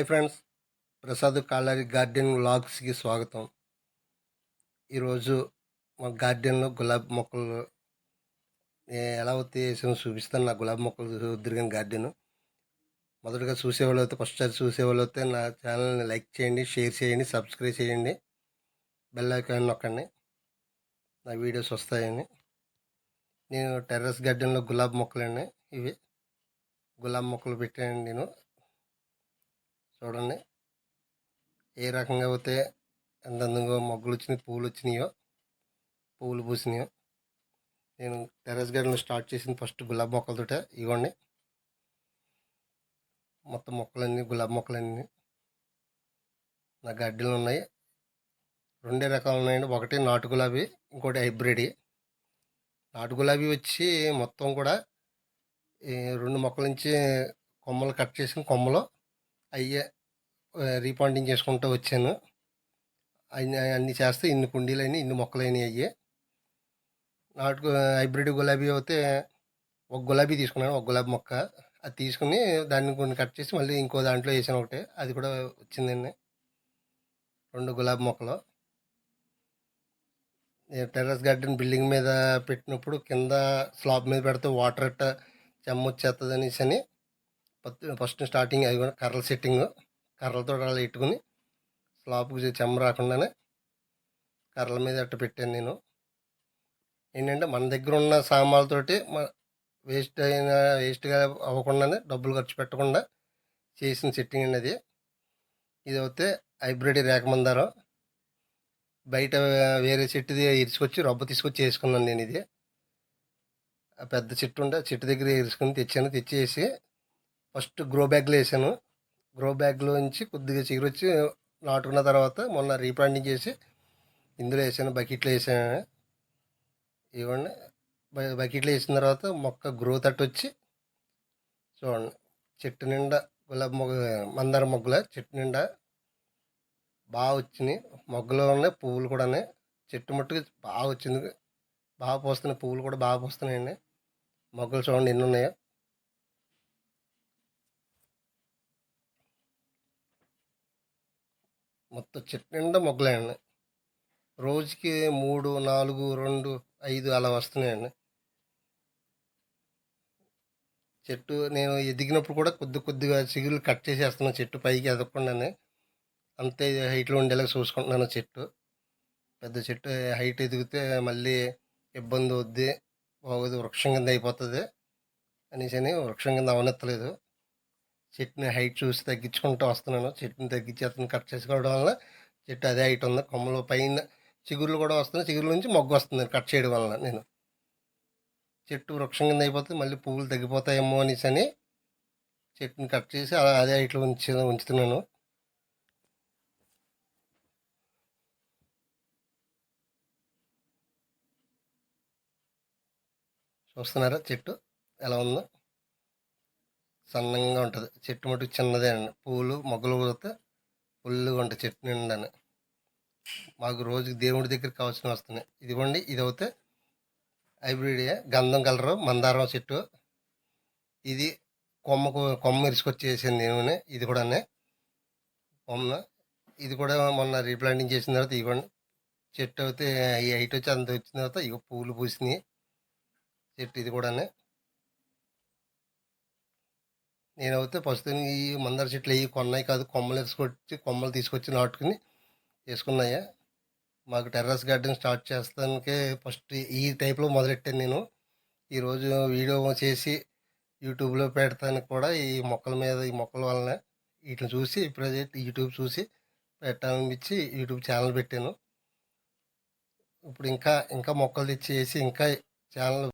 Hi friends, Prasad కాళ్ళరి garden వ్లాగ్స్కి స్వాగతం. ఈరోజు మా గార్డెన్లో గులాబీ మొక్కలు ఎలా అయితే వేసానో చూపిస్తాను. నా గులాబీ మొక్కలు ఉద్దిరిగిన గార్డెన్. మొదటగా చూసేవాళ్ళు అయితే ఫస్ట్ సారి చూసేవాళ్ళు అయితే నా ఛానల్ని లైక్ చేయండి, షేర్ చేయండి, సబ్స్క్రైబ్ చేయండి, బెల్ ఐకాన్ నొక్కండి, నా వీడియోస్ వస్తాయని. నేను టెర్రస్ గార్డెన్లో గులాబీ మొక్కలండి ఇవి. గులాబీ మొక్కలు పెట్టాను నేను. చూడండి ఏ రకంగా అయితే ఎంత అందంగా మొగ్గలు వచ్చినాయి, పువ్వులు వచ్చినాయో, పువ్వులు పూసినాయో. నేను టెర్రస్ గార్డెన్లో స్టార్ట్ చేసిన ఫస్ట్ గులాబీ మొక్కలతోటే. ఇవ్వండి మొత్తం మొక్కలన్నీ గులాబీ మొక్కలన్నీ నా గార్డెన్లో ఉన్నాయి. రెండే రకాలు ఉన్నాయండి. ఒకటి నాటు గులాబీ, ఇంకోటి హైబ్రిడ్. నాటు గులాబీ వచ్చి మొత్తం కూడా ఈ 2 మొక్కల నుంచి కొమ్మలు కట్ చేసిన కొమ్మలు అయ్యే రీపాంటింగ్ చేసుకుంటూ వచ్చాను. అన్నీ చేస్తే ఇన్ని కుండీలైన ఇన్ని మొక్కలైనవి అయ్యి. హైబ్రిడ్ గులాబీ అయితే ఒక గులాబీ తీసుకున్నాను, ఒక గులాబీ మొక్క. అది తీసుకుని దాన్ని కొన్ని కట్ చేసి మళ్ళీ ఇంకో దాంట్లో వేసాను ఒకటి. అది కూడా వచ్చిందండి 2 గులాబీ మొక్కలు. నేను టెర్రస్ గార్డెన్ బిల్డింగ్ మీద పెట్టినప్పుడు కింద స్లాబ్ మీద పెడితే వాటర్ అట్ట చెమ్మ వచ్చేస్తుంది అనేసి అని ఫస్ట్ స్టార్టింగ్ అది కూడా కర్రల సెట్టింగ్, కర్రలతో అలా పెట్టుకుని స్లాబ్కి చెమ్మ రాకుండానే కర్రల మీద అట్ట పెట్టాను నేను. ఏంటంటే మన దగ్గర ఉన్న సామాన్లతోటి వేస్ట్గా అవ్వకుండానే, డబ్బులు ఖర్చు పెట్టకుండా చేసిన సెట్టింగ్ అండి అది. ఇది అయితే హైబ్రిడ్ రేఖ మందారం. బయట వేరే చెట్టుది ఇరుచుకొచ్చి రబ్బ తీసుకొచ్చి వేసుకున్నాను నేను. ఇది పెద్ద చెట్టు ఉంటే చెట్టు దగ్గర ఇరుచుకొని తెచ్చాను. తెచ్చేసి ఫస్ట్ గ్రో బ్యాగ్లో వేసాను. గ్రో బ్యాగ్లో నుంచి కొద్దిగా చిగురొచ్చి నాటుకున్న తర్వాత మొన్న రీప్లాంటింగ్ చేసి ఇందులో వేసాను, బకెట్లో వేసాను. ఇవ్వండి బకెట్లో వేసిన తర్వాత మొక్క గ్రోత్ అట్టు వచ్చి చూడండి చెట్టు నిండా గులాబీ మొగ్గ, మందార మొగ్గల చెట్టు నిండా బాగా వచ్చినాయి. మొగ్గలు ఉన్నాయి, పువ్వులు కూడా ఉన్నాయి. చెట్టు మట్టుకు బాగా వచ్చింది, బాగా పోస్తున్నాయి, పువ్వులు కూడా బాగా పోస్తున్నాయండి. మొగ్గలు చూడండి ఎన్ని ఉన్నాయో. మొత్తం చెట్టు నిండా మొగ్గలేయండి. రోజుకి 3, 4, 2, 5 అలా వస్తున్నాయండి. చెట్టు నేను ఎదిగినప్పుడు కూడా కొద్దిగా చిగుళ్ళు కట్ చేసేస్తున్నాను చెట్టు పైకి ఎదగకుండానే. అంతే హైట్లో ఉండేలాగా చూసుకుంటున్నాను చెట్టు. పెద్ద చెట్టు హైట్ ఎదిగితే మళ్ళీ ఇబ్బంది అవుద్ది, బాగోదు, వృక్షం కింద అయిపోతుంది అనేసి అని వృక్షం కింద అవనెత్తలేదు. చెట్టుని హైట్ చూసి తగ్గించుకుంటూ వస్తున్నాను. చెట్టుని తగ్గించి అతను కట్ చేసుకోవడం వల్ల చెట్టు అదే హైట్ ఉంది. కొమ్మలు పైన చిగుర్లు కూడా వస్తున్నాయి, చిగురుల నుంచి మొగ్గు వస్తుంది కట్ చేయడం వలన. నేను చెట్టు వృక్షం కింద అయిపోతే మళ్ళీ పువ్వులు తగ్గిపోతాయేమో అనేసి అని చెట్టుని కట్ చేసి అదే హైట్లో ఉంచుతున్నాను. చూస్తున్నారా చెట్టు ఎలా ఉందో? సన్నంగా ఉంటుంది చెట్టు, మటుకు చిన్నదే అండి. పువ్వులు మొగ్గలు పోతే ఫుల్గా ఉంటాయి చెట్టు నిండానే. మాకు రోజుకి దేవుడి దగ్గరికి కావాల్సిన వస్తున్నాయి. ఇదిగోండి, ఇది అయితే హైబ్రిడ్ గంధం కలరు మందారం చెట్టు. ఇది కొమ్మ ఇరుచుకొచ్చి వేసాను నేను. ఇది కూడా కొమ్మ, ఇది కూడా మొన్న రీప్లాంటింగ్ చేసిన తర్వాత ఇవ్వండి చెట్టు అయితే ఈ హైట్ వచ్చి అంత వచ్చిన తర్వాత ఇక పువ్వులు పూసినాయి చెట్టు. ఇది కూడా నేనైతే ఫస్ట్ ఈ మందార చెట్లు అవి కొన్నాయి కాదు, కొమ్మలు తీసుకొచ్చి నాటుకుని వేసుకున్నాయా. మాకు టెర్రస్ గార్డెన్ స్టార్ట్ చేస్తానికే ఫస్ట్ ఈ టైప్లో మొదలెట్టాను నేను. ఈరోజు వీడియో చేసి యూట్యూబ్లో పెడతానికి కూడా ఈ మొక్కల మీద, ఈ మొక్కల వలన వీటిని చూసి ప్రజెంట్ యూట్యూబ్ చూసి పెట్టాలనిపించి యూట్యూబ్ ఛానల్ పెట్టాను. ఇప్పుడు ఇంకా మొక్కలు తెచ్చి వేసి ఇంకా ఛానల్